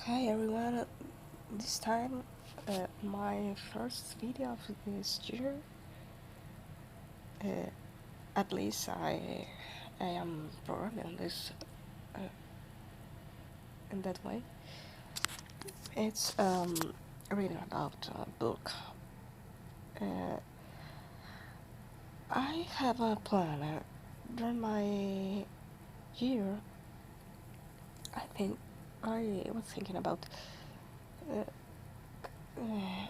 Hi everyone, this time my first video of this year. Uh, at least I am programming this uh, in that way. It's reading about a book. Uh, I have a plan during my year. I think I was thinking about uh, uh,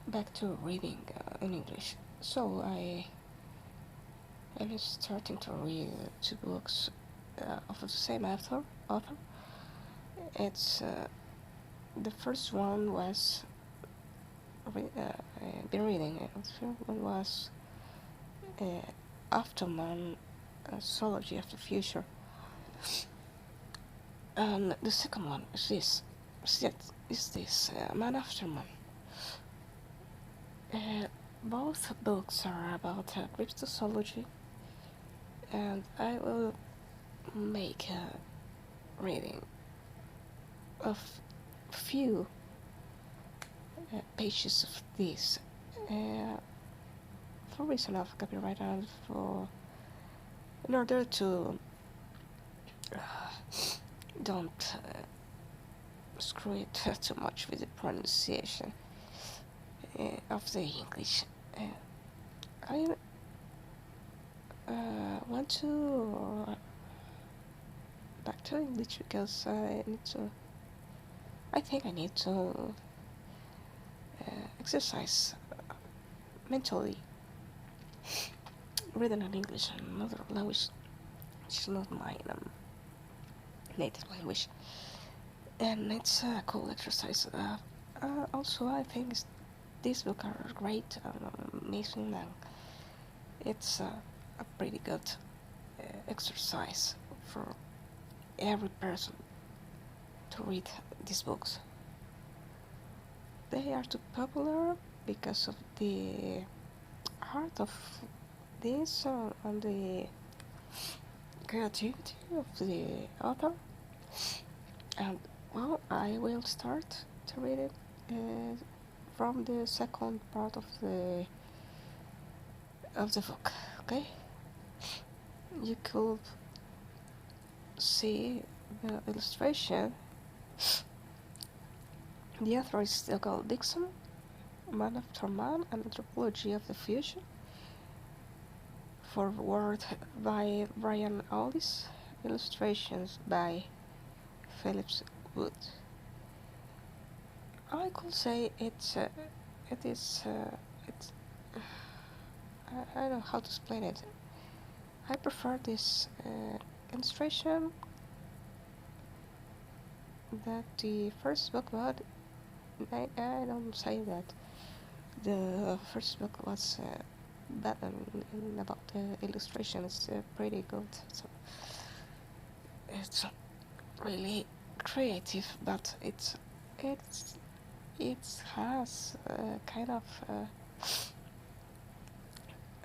back to reading in English. So I was starting to read two books of the same author. It's the first one was been reading. The second one was uh, Afterman, Zoology of the Future, and the second one is this Man After Man. Both books are about cryptozoology, and I will make a reading of few pages of this for reason of copyright and for in order to don't screw it too much with the pronunciation of the English. I want to back to English because I think I need to exercise mentally reading in English and another language which is not my native language, and it's a cool exercise. Also, I think these books are great, amazing, and it's a pretty good exercise for every person to read these books. They are too popular because of the art of this and the creativity of the author. And well, I will start to read it from the second part of the book. Okay, you could see the illustration. The author is Douglas Dixon, Man After Man, an Anthropology of the Future. Foreword by Brian Aldiss, illustrations by Phillips Wood. I could say it's I don't know how to explain it. I prefer this illustration that the first book, but I don't say that the first book was bad about the illustration. It's pretty good. So it's really creative, but it has kind of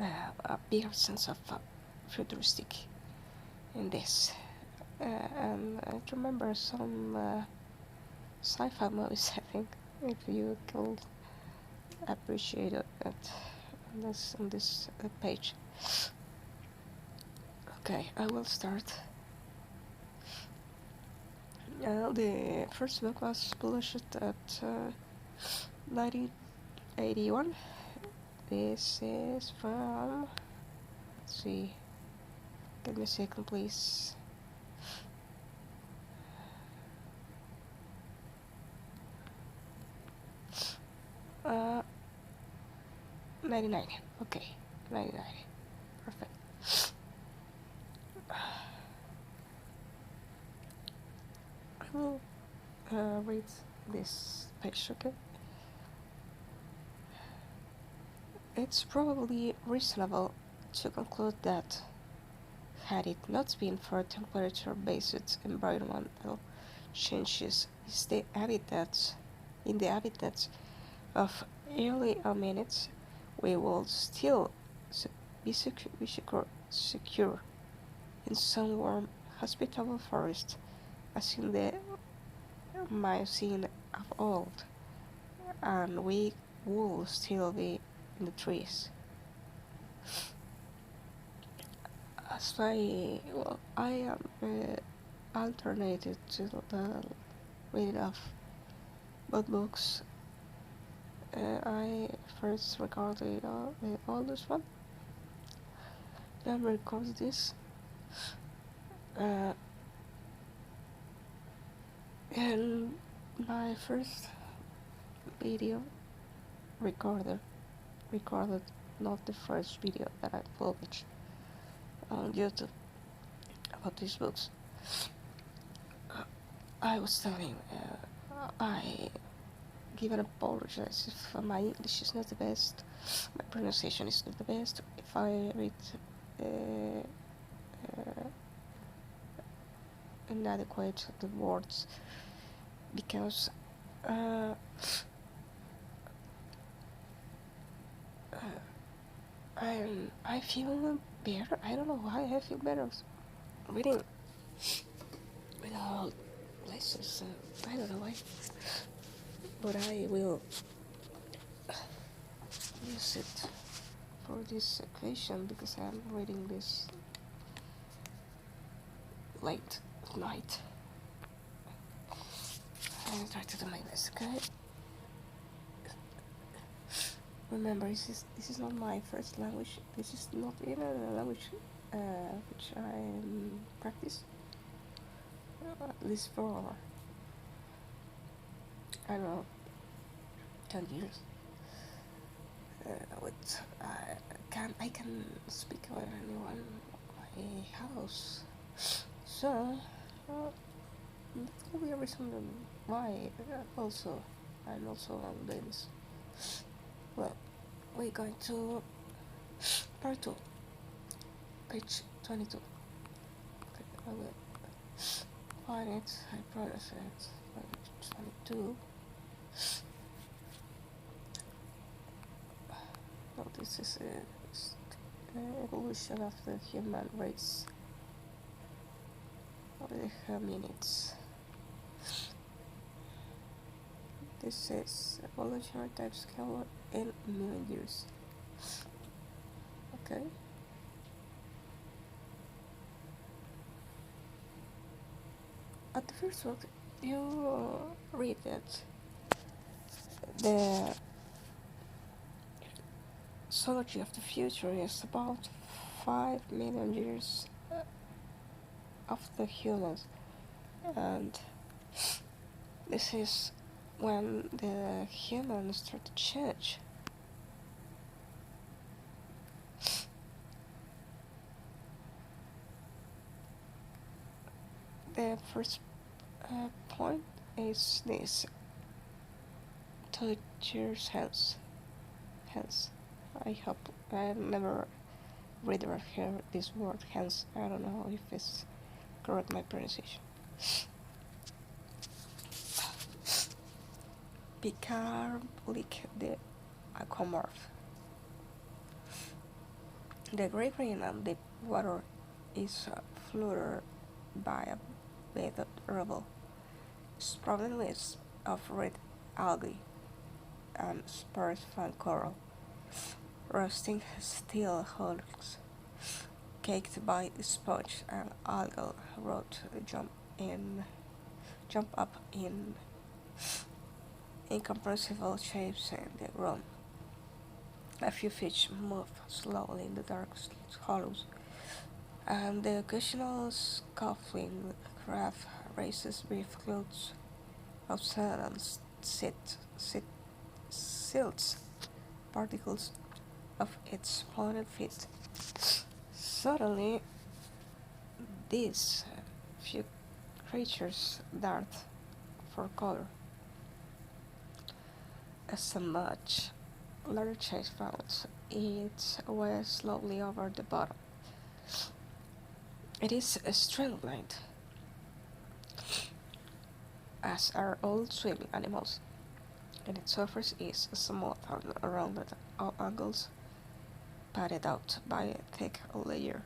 a bigger sense of futuristic in this. And I remember some sci-fi movies, I think, if you could appreciate it on this page. Okay, I will start. The first book was published at 1981. This is from, let's see, give me a second please. 99. Okay, 99. Perfect. I will read this page, okay? It's probably reasonable to conclude that, had it not been for temperature-based environmental changes in the habitats of early hominids, we will still be secure in some warm, hospitable forest, as in the Miocene of old, and we would still be in the trees. I am alternated to the reading of both books. I first recorded the oldest one, then recorded this, and my first video recorded not the first video that I published on YouTube about these books. I was telling, I give an apologize if my English is not the best, my pronunciation is not the best, if I read inadequate the words, because I feel better. I don't know why I feel better reading without lessons. I don't know why, but I will use it for this equation because I'm reading this late at night. I try to do my best, okay? Remember, this is not my first language. This is not even a language which I practice. At least for, I don't know, 10 years. I can speak with anyone in my house. So that will be a reason why also I'm also doing this. Well, we're going to part 2, page 22. Okay, I will find it. I promise it. Page 22. Well, this is evolution of the human race, of the hominids. This is evolutionary type scale in million years. Okay. At the first book, you read that the zoology of the future is about 5 million years of the humans, and this is when the humans start to change. The first point is this: 2 years hence. I hope I never read or heard this word hence. I don't know if it's correct my pronunciation. Bicarbolic the aquamorph. The great green and deep water is flooded by a bed of rubble, sprawling lists of red algae and sparse fan coral, rusting steel hulks, caked by sponge and algal rot jump up in incomprehensible shapes in the room. A few fish move slowly in the dark hollows, and the occasional scuffling craft raises brief clouds of sand and silts particles of its pointed feet. Suddenly, these few creatures dart for cover as a much larger chase founds its way slowly over the bottom. It is a streamlined, as are all swimming animals, and its surface is smooth and rounded at angles, padded out by a thick layer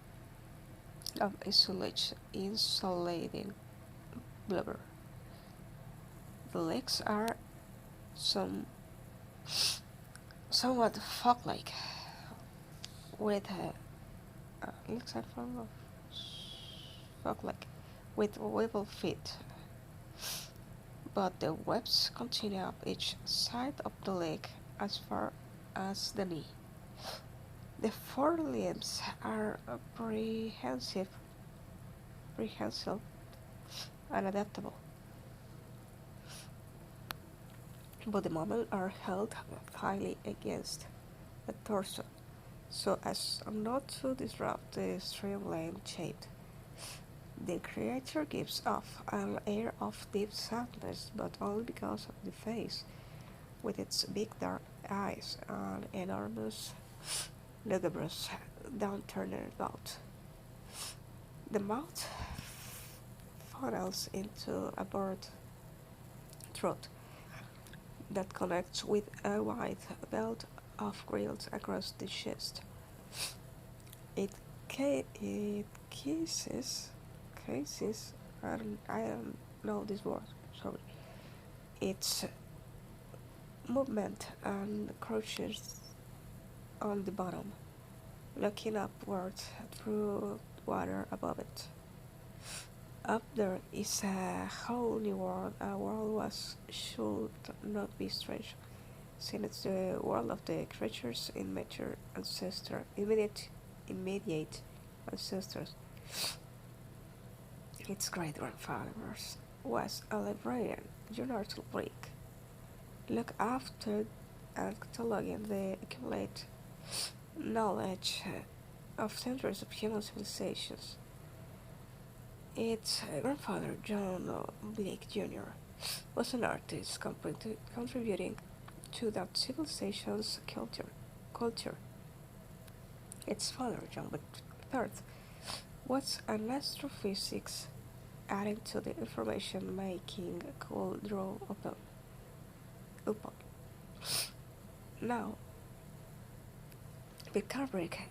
of insulating blubber. The legs are some somewhat frog-like, with legs are frog-like, with webbed feet, but the webs continue up each side of the leg as far as the knee. The forelimbs are prehensile and adaptable, but the mammals are held tightly against the torso so as not to disrupt the streamlined shape. The creature gives off an air of deep sadness, but only because of the face, with its big dark eyes and enormous lugubrious downturned mouth. The mouth funnels into a broad throat that connects with a wide belt of grills across the chest. It cases, I don't know this word, sorry. Its movement and crouches on the bottom, looking upward through water above it. Up there is a whole new world, a world was should not be strange, since it's the world of the creature's immediate ancestors. Its great grandfather was a librarian, Jonathan Blake. Look after and cataloging the accumulated knowledge of centuries of human civilizations. Its grandfather, John Blake Jr., was an artist contributing to that civilization's culture. Its father, John Blake III, was an astrophysics, adding to the information making could draw upon. Now, the Carbrick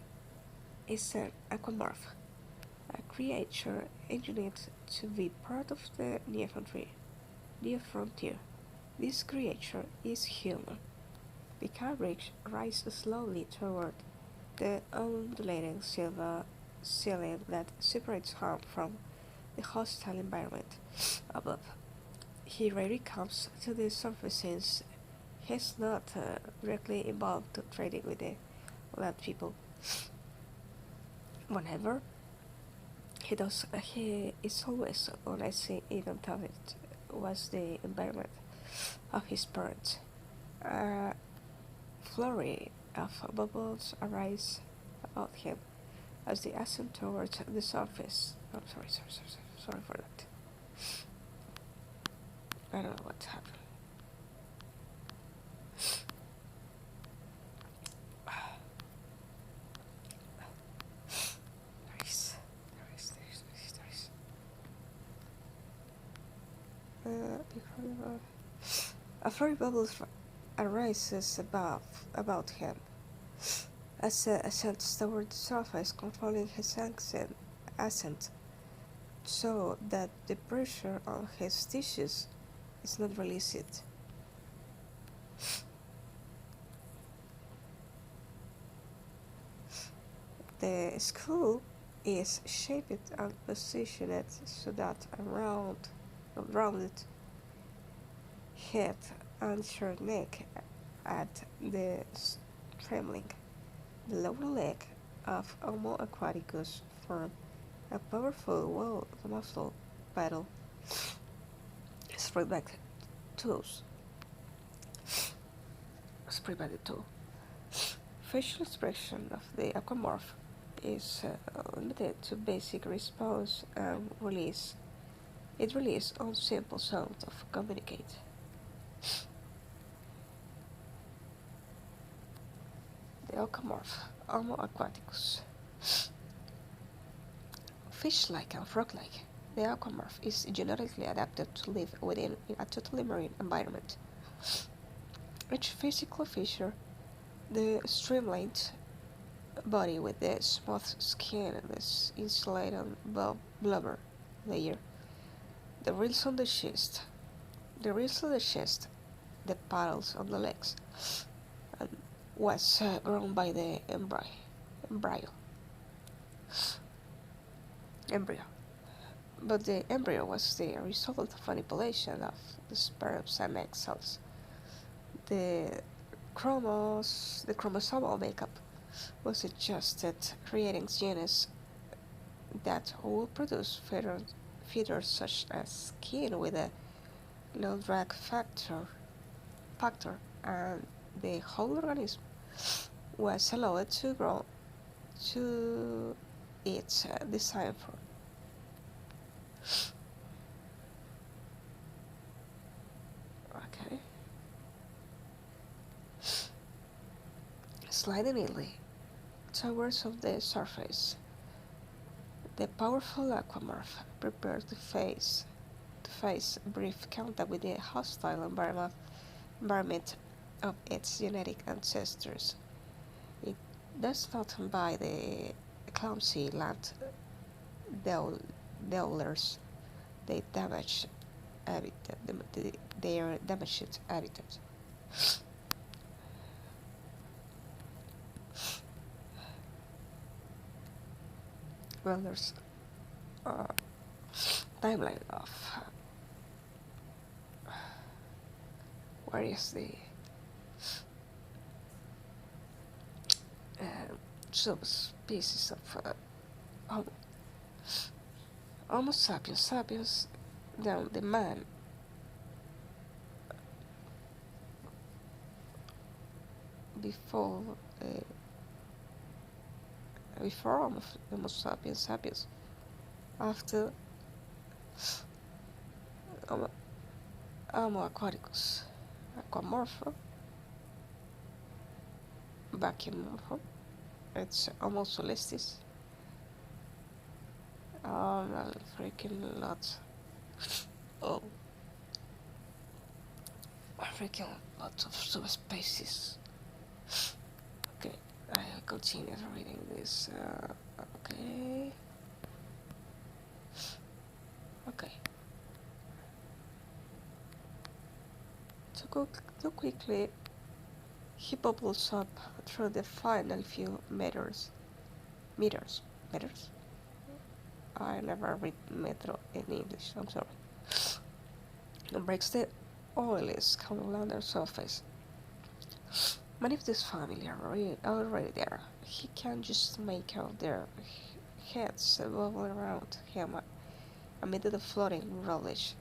is an aquamorph, a creature engineered to be part of the near frontier. This creature is human. The Carbrick rises slowly toward the undulating silver ceiling that separates home from the hostile environment above. He rarely comes to the surface since he's not directly involved in trading with the land people. Whenever he does, he is always uneasy, even though it was the environment of his parents. A flurry of bubbles arise about him as they ascend towards the surface. I'm sorry for that. I don't know what happened. A flurry of bubbles arises about him as he ascends toward the surface, controlling his ascent so that the pressure on his tissues is not released. The skull is shaped and positioned so that a rounded head and short neck at the trembling. The lower leg of Homo aquaticus form a powerful muscle paddle spread by the toe. Facial expression of the aquamorph is limited to basic response and release. It relies on simple sounds of communicate. The aquamorph, Homo aquaticus. Fish-like and frog-like, the aquamorph is genetically adapted to live within a totally marine environment. Each physical feature, the streamlined body with the smooth skin and the insulated blubber layer, the rills on the chest, The rest of the chest, the paddles on the legs, and was grown by the embryo. embryo. But the embryo was the result of manipulation of the sperms and egg cells. The the chromosomal makeup was adjusted, creating genes that would produce features such as skin with a low drag factor, and the whole organism was allowed to grow to its design form. Okay. Sliding neatly towards of the surface, the powerful aquamorph prepared to face brief contact with the hostile environment of its genetic ancestors. It does not buy the clumsy land dwellers they damage habitat, their damaged habitat. Well, there's a timeline of where is the uh, subspecies of Homo sapiens, then the man before before Homo sapiens, after Homo aquaticus, aquamorpho, vacuumorpho, it's Homo solestis. A freaking lot. Oh, a freaking lot of subspecies. Okay, I continue reading this. Okay. Okay. To quickly, he bubbles up through the final few meters. Meters? I never read metro in English, I'm sorry. And breaks the oily Scotlander surface. Many of this family are already there. He can just make out their heads bubble around him amid the floating relish.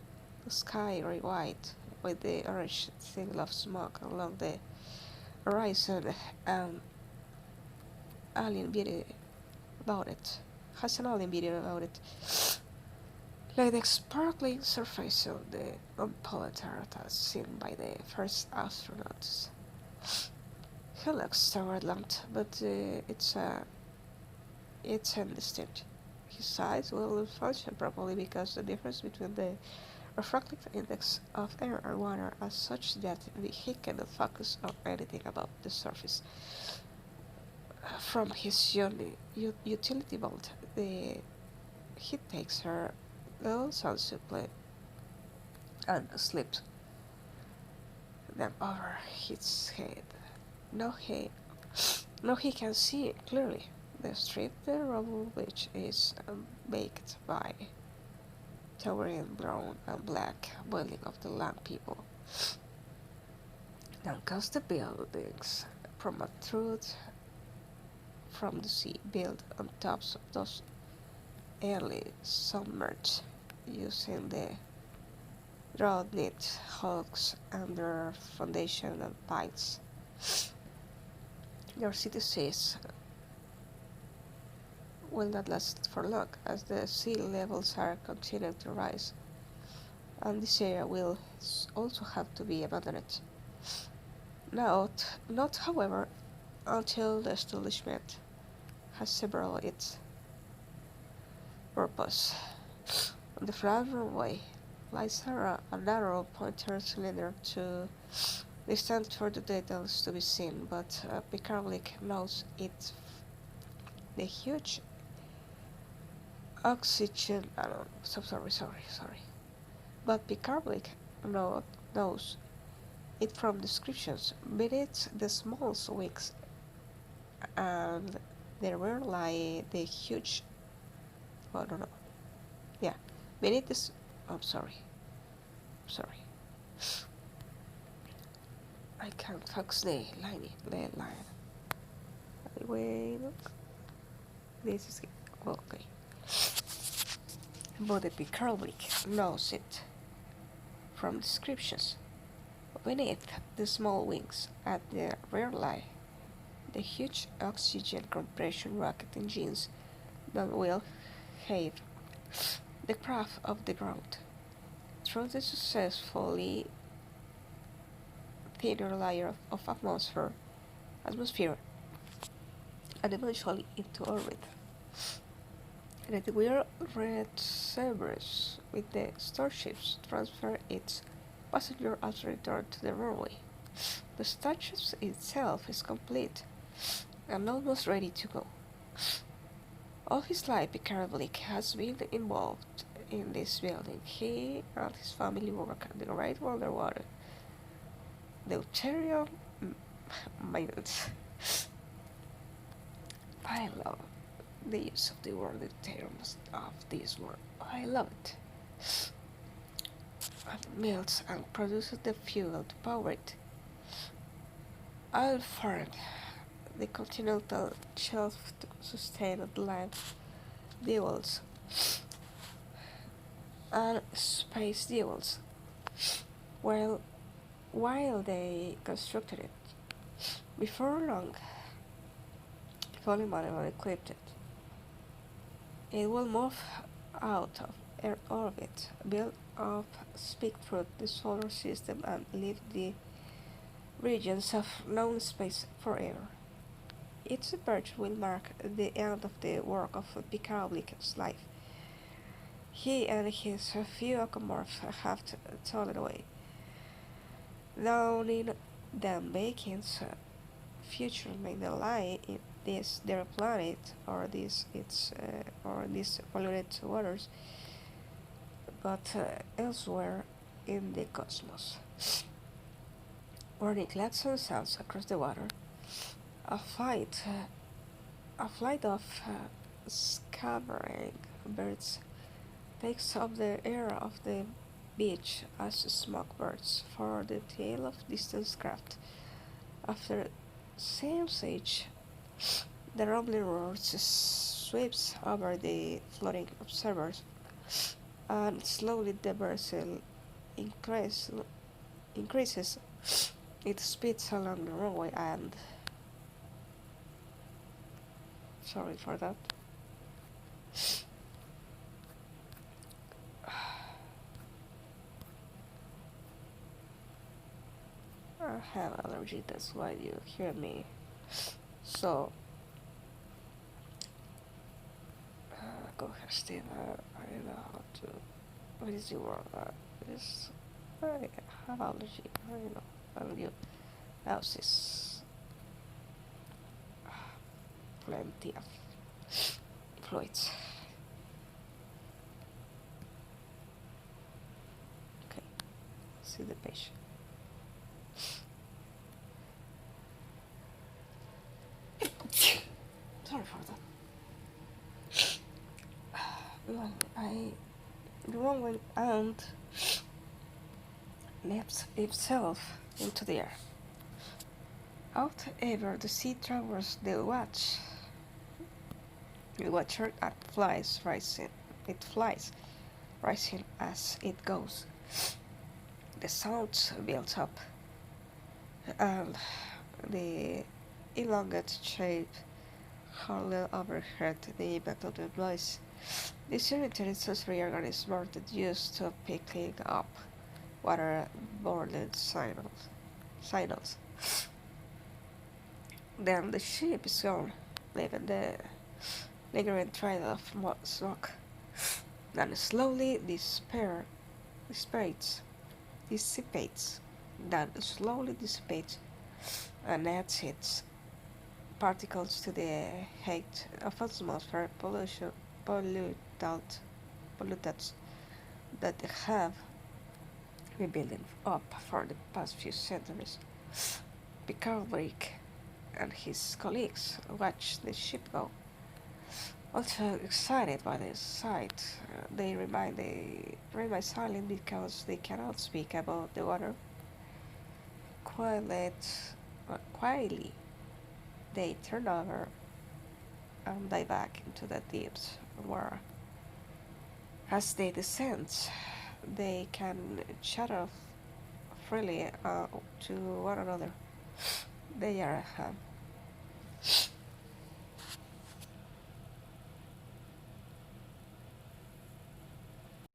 The sky very white, with the orange single of smoke along the horizon, and alien beauty about it. Has an alien beauty about it. Like the sparkling surface of the unpolished earth seen by the first astronauts. He looks toward land, but it's indistinct. His eyes will function properly because the difference between the refractive index of air and water is such that he cannot focus on anything above the surface. From his utility belt, he takes her little sunsuit and slips them over his head. Now he, now he can see clearly the street, the rubble which is baked by towering brown and black building of the land people. Then comes the buildings from a truth from the sea, built on tops of those early submerged, using the drought knit hulks under foundation and piles. Your city says will not last for long, as the sea levels are continuing to rise, and this area will also have to be abandoned. Not however, until the establishment has several its purpose. On the flat runway lies a narrow pointer cylinder to distant for the details to be seen, but Picardlick knows it. The huge oxygen. Sorry. But Picardlick no, knows it from descriptions. Beneath the small wings and there were like the huge. Oh no no. Yeah, beneath this. I'm sorry. I can't focus the line. Wait, look. This is okay. But the Picroblick knows it from descriptions. Beneath the small wings at the rear lie the huge oxygen compression rocket engines that will have the craft of the ground through the successfully thinner layer of atmosphere and eventually into orbit. And the weird red Cerberus with the starships transfer its passenger as return to the runway. The starship itself is complete and almost ready to go. All his life, Picard has been involved in this building. He and his family work at the Great Underwater deuterium mines. I love the use of the word deuterium of this word. I love it. And melts and produces the fuel to power it. I'll find the continental shelf to sustain life duels and space duels. Well, while they constructed it, before long, if only manual equipped it will move out of Earth orbit, build up, speak through the solar system, and leave the regions of known space forever. Its departure will mark the end of the work of Picard's life. He and his few ecomorphs have toiled away, knowing that Bacon's future may not lie in this their planet or these polluted waters, but elsewhere in the cosmos. Warning klaxon sounds across the water. A flight of scattering birds takes up the air of the beach as smoke bursts for the tail of distant craft. After same stage, the rumbling roar sweeps over the floating observers, and slowly the vessel increases its speed along the runway and sorry for that. I have allergy, that's why you hear me. So, go ahead, Steve. I don't know how to. What is the word? This. I have allergy. I don't know. Allergy. Houses. Plenty of fluids. Okay. See the patient. Sorry for that. The one went and leaps itself into the air. However, the sea travels the watcher and flies rising. It flies, rising as it goes. The sound builds up, and the elongated shape hardly overheard the impact of the noise. This unitary sensory organ is more than used to picking up water-borne signals. Then the ship is gone, leaving the lingering trail of smoke. Then slowly dissipates, and adds its particles to the height of atmosphere pollutants that have rebuilding up for the past few centuries. Picardrick and his colleagues watch the ship go. Also excited by the sight, they remain silent because they cannot speak about the water. Quietly, they turn over and dive back into the deeps where, as they descend, they can chatter freely to one another. They are